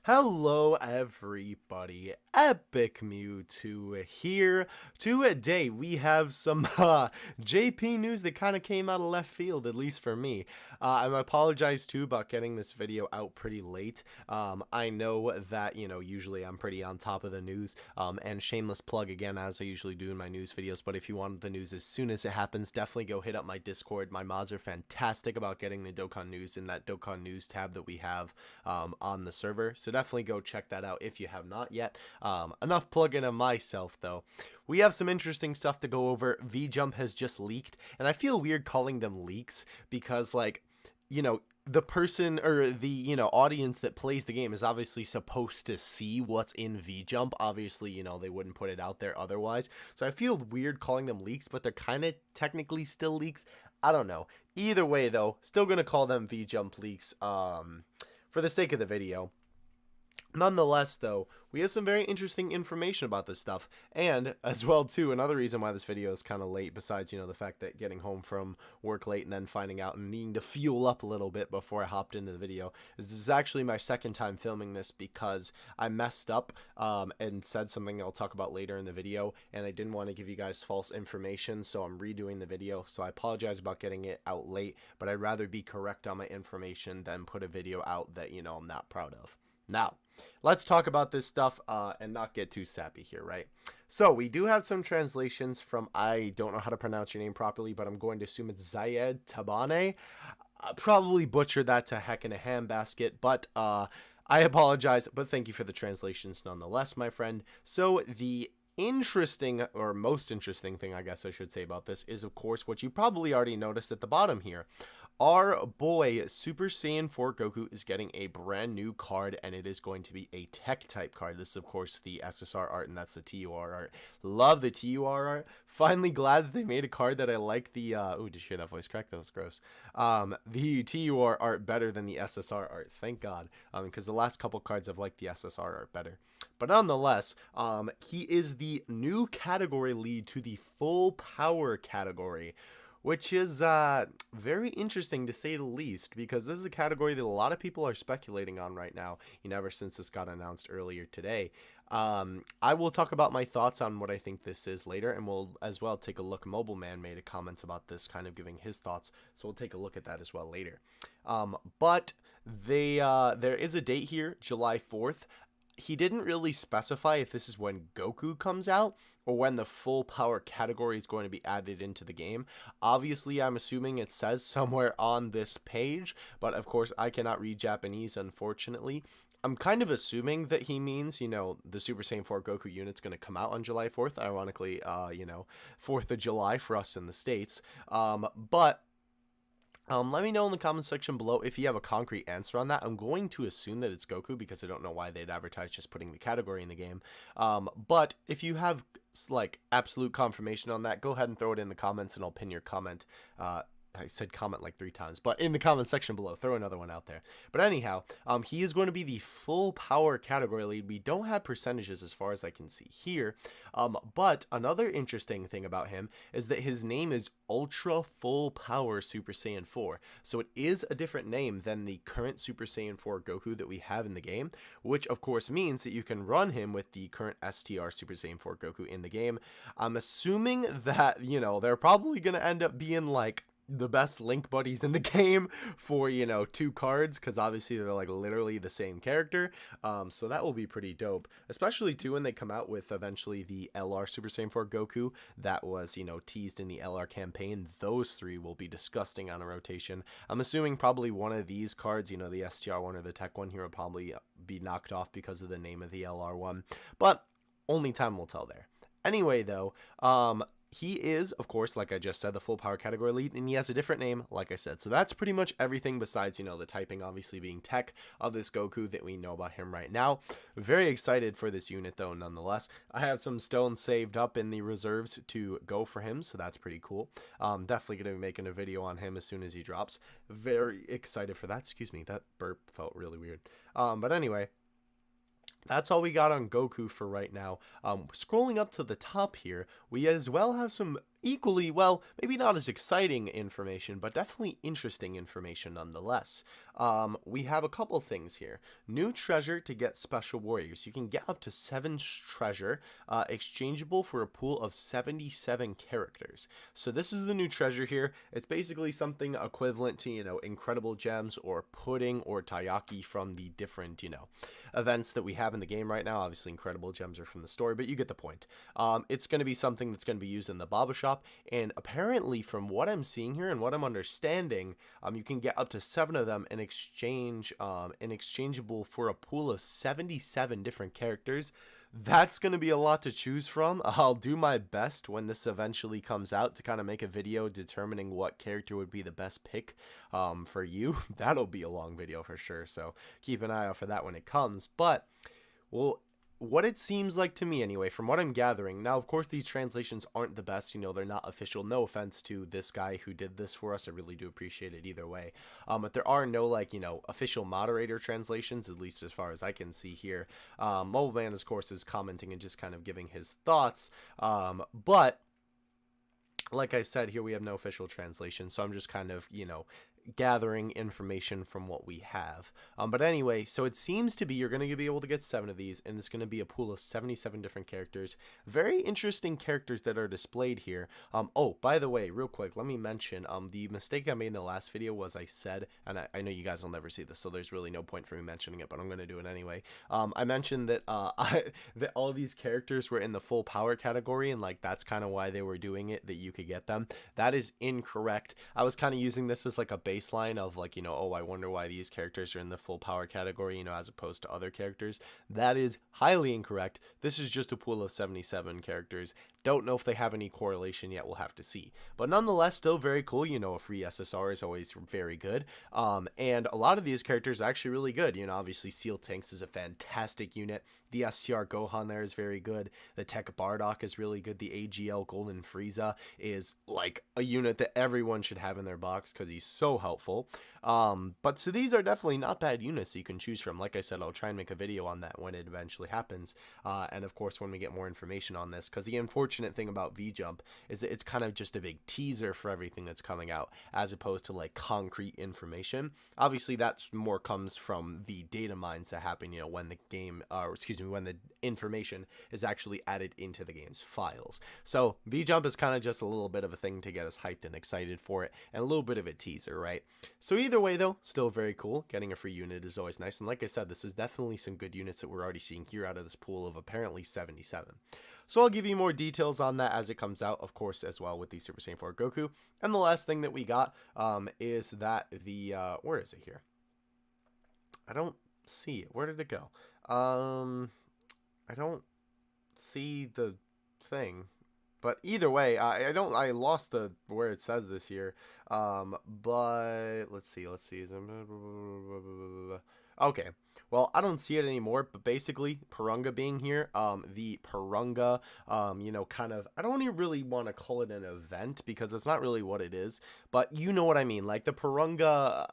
Hello everybody, Epic Mewtwo here. Today we have some JP news that kind of came out of left field, at least for me. I apologize too about getting this video out pretty late. I know that, usually I'm pretty on top of the news, and shameless plug again as I usually do in my news videos, but if you want the news as soon as it happens, definitely go hit up my Discord. My mods are fantastic about getting the Dokkan news in that Dokkan news tab that we have on the server, so definitely go check that out if you have not yet. Enough plugging of myself though. We have some interesting stuff to go over. V-Jump has just leaked, and I feel weird calling them leaks because, like, the person or the audience that plays the game is obviously supposed to see what's in V-Jump. Obviously, they wouldn't put it out there otherwise, so I feel weird calling them leaks, but they're kind of technically still leaks. I don't know. Either way though, still gonna call them V-Jump leaks for the sake of the video. Nonetheless, though, we have some very interesting information about this stuff, and as well too, another reason why this video is kind of late, besides the fact that getting home from work late and then finding out and needing to fuel up a little bit before I hopped into the video, is this is actually my second time filming this because I messed up and said something I'll talk about later in the video, and I didn't want to give you guys false information, so I'm redoing the video. So I apologize about getting it out late, but I'd rather be correct on my information than put a video out that I'm not proud of. Now, let's talk about this stuff and not get too sappy here, right? So, we do have some translations from, I don't know how to pronounce your name properly, but I'm going to assume it's Zayed Tabane. I probably butchered that to heck in a handbasket, but I apologize, but thank you for the translations nonetheless, my friend. So, the interesting, or most interesting thing I guess I should say about this is, of course, what you probably already noticed at the bottom here. Our boy Super Saiyan 4 Goku is getting a brand new card, and it is going to be a TEQ type card. This is, of course, the SSR art, and that's the TUR art. Love the TUR art. Finally glad that they made a card that I like the, oh, did you hear that voice crack? That was gross. The TUR art better than the SSR art. Thank God. Because the last couple cards I've liked the SSR art better. But nonetheless, he is the new category lead to the full power category, which is very interesting to say the least, because this is a category that a lot of people are speculating on right now, ever since this got announced earlier today. I will talk about my thoughts on what I think this is later, and we'll as well take a look. Mobile Man made a comment about this, kind of giving his thoughts, so we'll take a look at that as well later. But there is a date here, July 4th. He didn't really specify if this is when Goku comes out or when the full power category is going to be added into the game. Obviously, I'm assuming it says somewhere on this page, but of course I cannot read Japanese, unfortunately. I'm kind of assuming that he means, the Super Saiyan 4 Goku unit's going to come out on July 4th. Ironically, 4th of July for us in the States. But let me know in the comment section below if you have a concrete answer on that. I'm going to assume that it's Goku because I don't know why they'd advertise just putting the category in the game. But if you have like absolute confirmation on that, go ahead and throw it in the comments and I'll pin your comment. I said comment like 3 times, but in the comment section below, throw another one out there. But anyhow, he is going to be the full power category lead. We don't have percentages as far as I can see here, but another interesting thing about him is that his name is Ultra Full Power Super Saiyan 4. So it is a different name than the current Super Saiyan 4 Goku that we have in the game, which of course means that you can run him with the current STR Super Saiyan 4 Goku in the game. I'm assuming that, they're probably going to end up being like the best link buddies in the game for 2 cards, because obviously they're like literally the same character. So that will be pretty dope, especially too when they come out with eventually the LR Super Saiyan 4 Goku that was teased in the LR campaign. Those 3 will be disgusting on a rotation. I'm assuming probably one of these cards, the STR one or the TEQ one here, will probably be knocked off because of the name of the LR one, but only time will tell there. Anyway though, he is, of course, like I just said, the full power category lead, and he has a different name, like I said. So that's pretty much everything besides, the typing obviously being TEQ of this Goku that we know about him right now. Very excited for this unit, though, nonetheless. I have some stones saved up in the reserves to go for him, so that's pretty cool. Definitely going to be making a video on him as soon as he drops. Very excited for that. Excuse me, that burp felt really weird. But anyway, that's all we got on Goku for right now. Scrolling up to the top here, we as well have some equally, well, maybe not as exciting information, but definitely interesting information nonetheless. We have a couple things here. New treasure to get special warriors. You can get up to 7 treasure, exchangeable for a pool of 77 characters. So this is the new treasure here. It's basically something equivalent to, incredible gems or pudding or taiyaki from the different, events that we have in the game right now. Obviously, incredible gems are from the story, but you get the point. It's going to be something that's going to be used in the Baba shop, and apparently, from what I'm seeing here and what I'm understanding, you can get up to 7 of them in exchange, in exchangeable for a pool of 77 different characters. That's going to be a lot to choose from. I'll do my best when this eventually comes out to kind of make a video determining what character would be the best pick for you. That'll be a long video for sure, so keep an eye out for that when it comes. But, well, what it seems like to me anyway, from what I'm gathering, now of course these translations aren't the best, they're not official, no offense to this guy who did this for us, I really do appreciate it either way, but there are no official moderator translations, at least as far as I can see here. Mobile Man of course is commenting and just kind of giving his thoughts, but like I said, here we have no official translation, so I'm just kind of, gathering information from what we have. But anyway, so it seems to be you're going to be able to get 7 of these, and it's going to be a pool of 77 different characters. Very interesting characters that are displayed here. Oh, by the way, real quick, let me mention, the mistake I made in the last video was I said, and I know you guys will never see this, so there's really no point for me mentioning it, but I'm going to do it anyway. I mentioned that, that all these characters were in the full power category, and that's kind of why they were doing it, that you could get them. That is incorrect. I was kind of using this as like a baseline of oh, I wonder why these characters are in the full power category, as opposed to other characters. That is highly incorrect. This is just a pool of 77 characters. Don't know if they have any correlation yet, we'll have to see. But nonetheless, still very cool. A free SSR is always very good. And a lot of these characters are actually really good. Obviously Seal Tanks is a fantastic unit. The STR Gohan there is very good. The TEQ Bardock is really good. The AGL Golden Frieza is like a unit that everyone should have in their box because he's so helpful. But so these are definitely not bad units you can choose from. Like I said, I'll try and make a video on that when it eventually happens. And of course, when we get more information on this, because the unfortunate thing about V-Jump is that it's kind of just a big teaser for everything that's coming out, as opposed to concrete information. Obviously, that's more comes from the data mines that happen, when the game, or excuse me, when the information is actually added into the game's files. So V-Jump is kind of just a little bit of a thing to get us hyped and excited for it, and a little bit of a teaser, right? So either way though, still very cool. Getting a free unit is always nice, and like I said, this is definitely some good units that we're already seeing here out of this pool of apparently 77. So I'll give you more details on that as it comes out, of course, as well with the Super Saiyan 4 Goku. And the last thing that we got is that the, where is it here? I don't see it. Where did it go? I don't see the thing. But either way, I lost the where it says this here. But let's see. Okay. Well, I don't see it anymore, but basically, Purunga being here, the Purunga, kind of, I don't even really want to call it an event because it's not really what it is, but you know what I mean, like the Purunga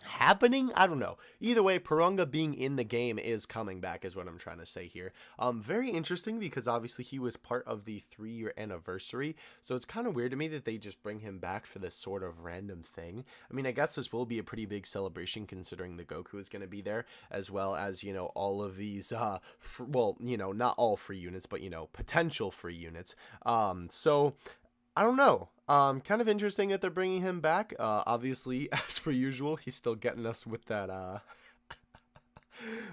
happening. I don't know. Either way, Purunga being in the game is coming back is what I'm trying to say here. Very interesting because obviously he was part of the 3-year anniversary, so it's kind of weird to me that they just bring him back for this sort of random thing. I mean, I guess this will be a pretty big celebration considering the Goku is going to be there, as well as, all of these, well, not all free units, but, potential free units. So I don't know. Kind of interesting that they're bringing him back. Obviously, as per usual, he's still getting us with that,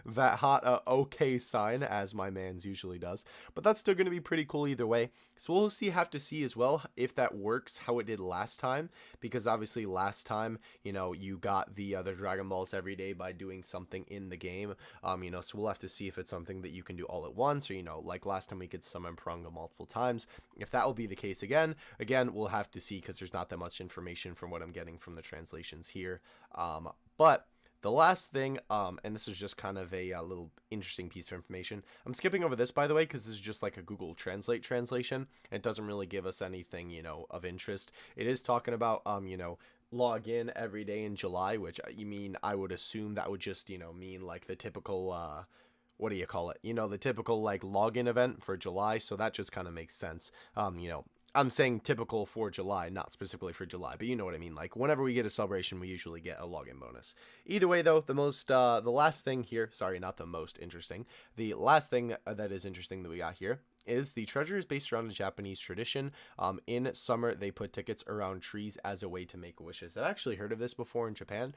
that hot okay sign, as my man's usually does. But that's still going to be pretty cool either way. So we'll have to see as well if that works how it did last time. Because obviously last time, you got the Dragon Balls every day by doing something in the game. So we'll have to see if it's something that you can do all at once. Or, like last time we could summon Purunga multiple times. If that will be the case again, we'll have to see because there's not that much information from what I'm getting from the translations here. But the last thing, and this is just kind of a little interesting piece of information. I'm skipping over this, by the way, because this is just like a Google Translate translation. It doesn't really give us anything, of interest. It is talking about, log in every day in July, which I would assume that would just, mean like the typical, what do you call it? The typical like login event for July. So that just kind of makes sense. I'm saying typical for July, not specifically for July, but you know what I mean. Like whenever we get a celebration, we usually get a login bonus. Either way, though, the last thing here, sorry, not the most interesting, the last thing that is interesting that we got here is the treasure is based around a Japanese tradition. In summer, they put tickets around trees as a way to make wishes. I've actually heard of this before in Japan,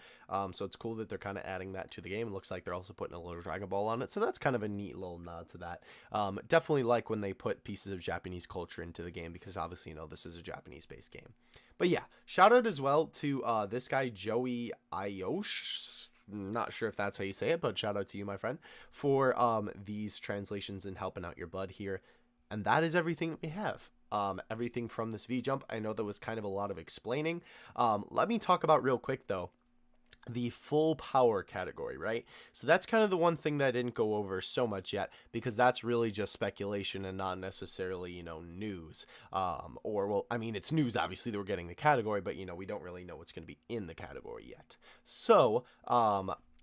so it's cool that they're kind of adding that to the game. It looks like they're also putting a little Dragon Ball on it, so that's kind of a neat little nod to that. Definitely like when they put pieces of Japanese culture into the game because obviously, you know, this is a Japanese-based game. But yeah, shout out as well to this guy, Joey Ayosh. Not sure if that's how you say it, but shout out to you, my friend, for these translations and helping out your bud here. And that is everything that we have. Everything from this V-Jump. I know there was kind of a lot of explaining. Let me talk about real quick, though, the full power category, right? So that's kind of the one thing that I didn't go over so much yet, because that's really just speculation and not necessarily, you know, news. Or, well, I mean, it's news, obviously, that we're getting the category, but, you know, we don't really know what's going to be in the category yet. So,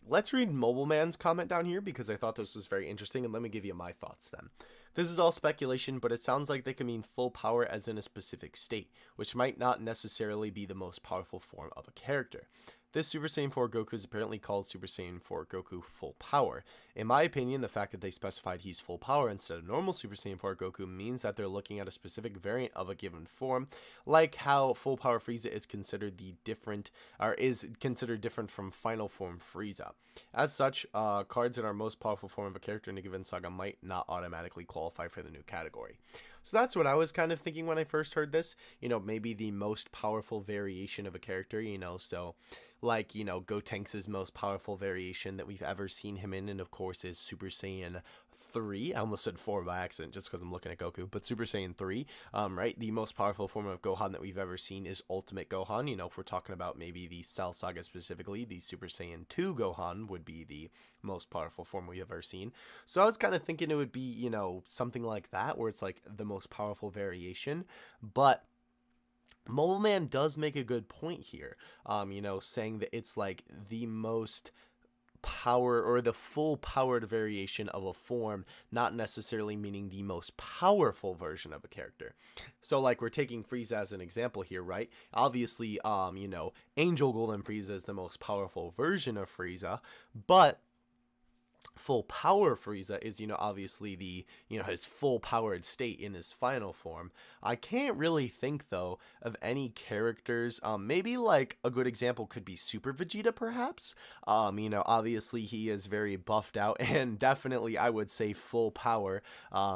let's read Mobile Man's comment down here because I thought this was very interesting, and let me give you my thoughts then. This is all speculation, but it sounds like they can mean full power as in a specific state, which might not necessarily be the most powerful form of a character. This Super Saiyan 4 Goku is apparently called Super Saiyan 4 Goku Full Power. In my opinion, the fact that they specified he's full power instead of normal Super Saiyan 4 Goku means that they're looking at a specific variant of a given form, like how Full Power Frieza is considered different from Final Form Frieza. As such, cards that are most powerful form of a character in a given saga might not automatically qualify for the new category. So that's what I was kind of thinking when I first heard this. You know, maybe the most powerful variation of a character, you know, so like, you know, Gotenks' most powerful variation that we've ever seen him in, and of course is Super Saiyan 3. I almost said 4 by accident just because I'm looking at Goku, but Super Saiyan 3, right? The most powerful form of Gohan that we've ever seen is Ultimate Gohan. You know, if we're talking about maybe the Cell Saga specifically, the Super Saiyan 2 Gohan would be the most powerful form we've ever seen. So I was kind of thinking it would be, you know, something like that, where it's like the most powerful variation, but Mobile Man does make a good point here, you know, saying that it's like the most power or the full powered variation of a form, not necessarily meaning the most powerful version of a character. So like we're taking Frieza as an example here, right? Obviously, you know, Angel Golden Frieza is the most powerful version of Frieza, but full power Frieza is, you know, obviously the, you know, his full powered state in his final form. I can't really think though of any characters. Maybe like a good example could be Super Vegeta, perhaps. You know, obviously he is very buffed out and definitely I would say full power,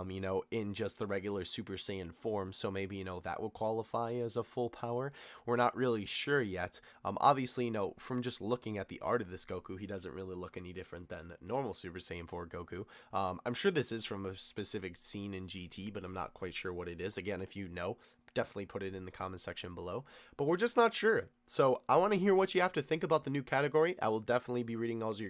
you know, in just the regular Super Saiyan form. So maybe, you know, that would qualify as a full power. We're not really sure yet. Obviously, you know, from just looking at the art of this Goku, he doesn't really look any different than normal Super Saiyan 4 Goku. I'm sure this is from a specific scene in GT, but I'm not quite sure what it is. Again, if you know, definitely put it in the comment section below, but we're just not sure. So I want to hear what you have to think about the new category. I will definitely be reading all of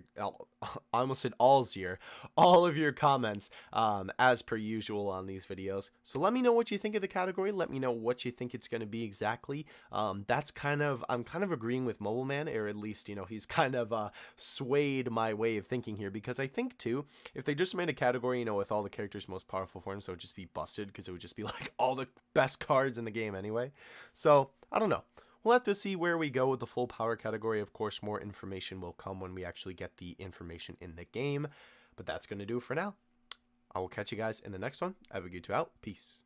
your comments as per usual on these videos. So let me know what you think of the category. Let me know what you think it's going to be exactly. I'm kind of agreeing with Mobile Man, or at least, you know, he's kind of swayed my way of thinking here, because I think too, if they just made a category, you know, with all the characters' most powerful forms, so it would just be busted, because it would just be like all the best cards in the game anyway. So I don't know. We'll have to see where we go with the full power category. Of course, more information will come when we actually get the information in the game. But that's going to do it for now. I will catch you guys in the next one. Have a good two out. Peace.